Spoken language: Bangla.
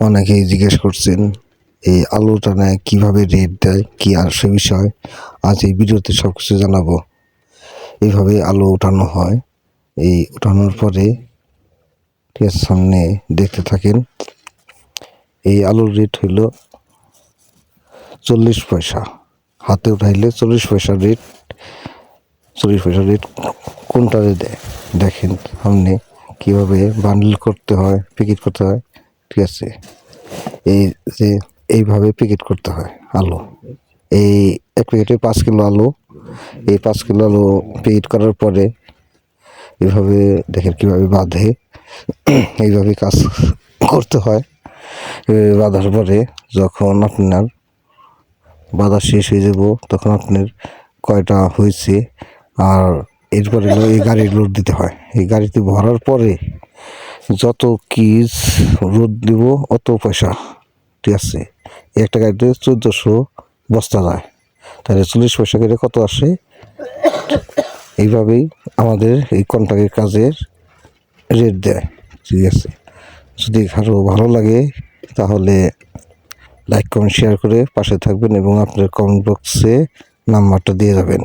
অনেকেই জিজ্ঞেস করছেন এই আলু টানা কীভাবে রেট দেয় কী আর সে বিষয় আজ এই ভিডিওতে সব কিছু জানাবো। এইভাবে আলু উঠানো হয়, এই উঠানোর পরে ঠিক আছে সামনে দেখতে থাকেন। এই আলুর রেট হইল 40 পয়সা, হাতে উঠাইলে 40 পয়সা রেট। 40 পয়সা রেট কোনটারে দেয় দেখেন সামনে কীভাবে বান্ডেল করতে হয়, প্যাকেট করতে হয়। ঠিক আছে, এই যে এইভাবে প্যাকেট করতে হয় আলু। এই এক প্যাকেটে 5 কিলো আলু, এই 5 কিলো আলু প্যাকেট করার পরে এভাবে দেখেন কীভাবে বাঁধে। এইভাবে কাজ করতে হয়। বাঁধার পরে যখন আপনার বাঁধা শেষ হয়ে যাব তখন আপনার কয়টা হয়েছে আর এরপরে এই গাড়ির লোড দিতে হয়। এই গাড়িতে ভরার পরে যত কিস রোদ দিব অত পয়সা। ঠিক আছে, একটা গাড়িতে 1400 বস্তা যায়, তাহলে 40 পয়সা করে কত আসে। এইভাবেই আমাদের এই কন্ট্রাক্টের কাজের রেট দেয়। ঠিক আছে, যদি কারো ভালো লাগে তাহলে লাইক কমেন্ট শেয়ার করে পাশে থাকবেন এবং আপনার কমেন্ট বক্সে নাম্বারটা দিয়ে যাবেন।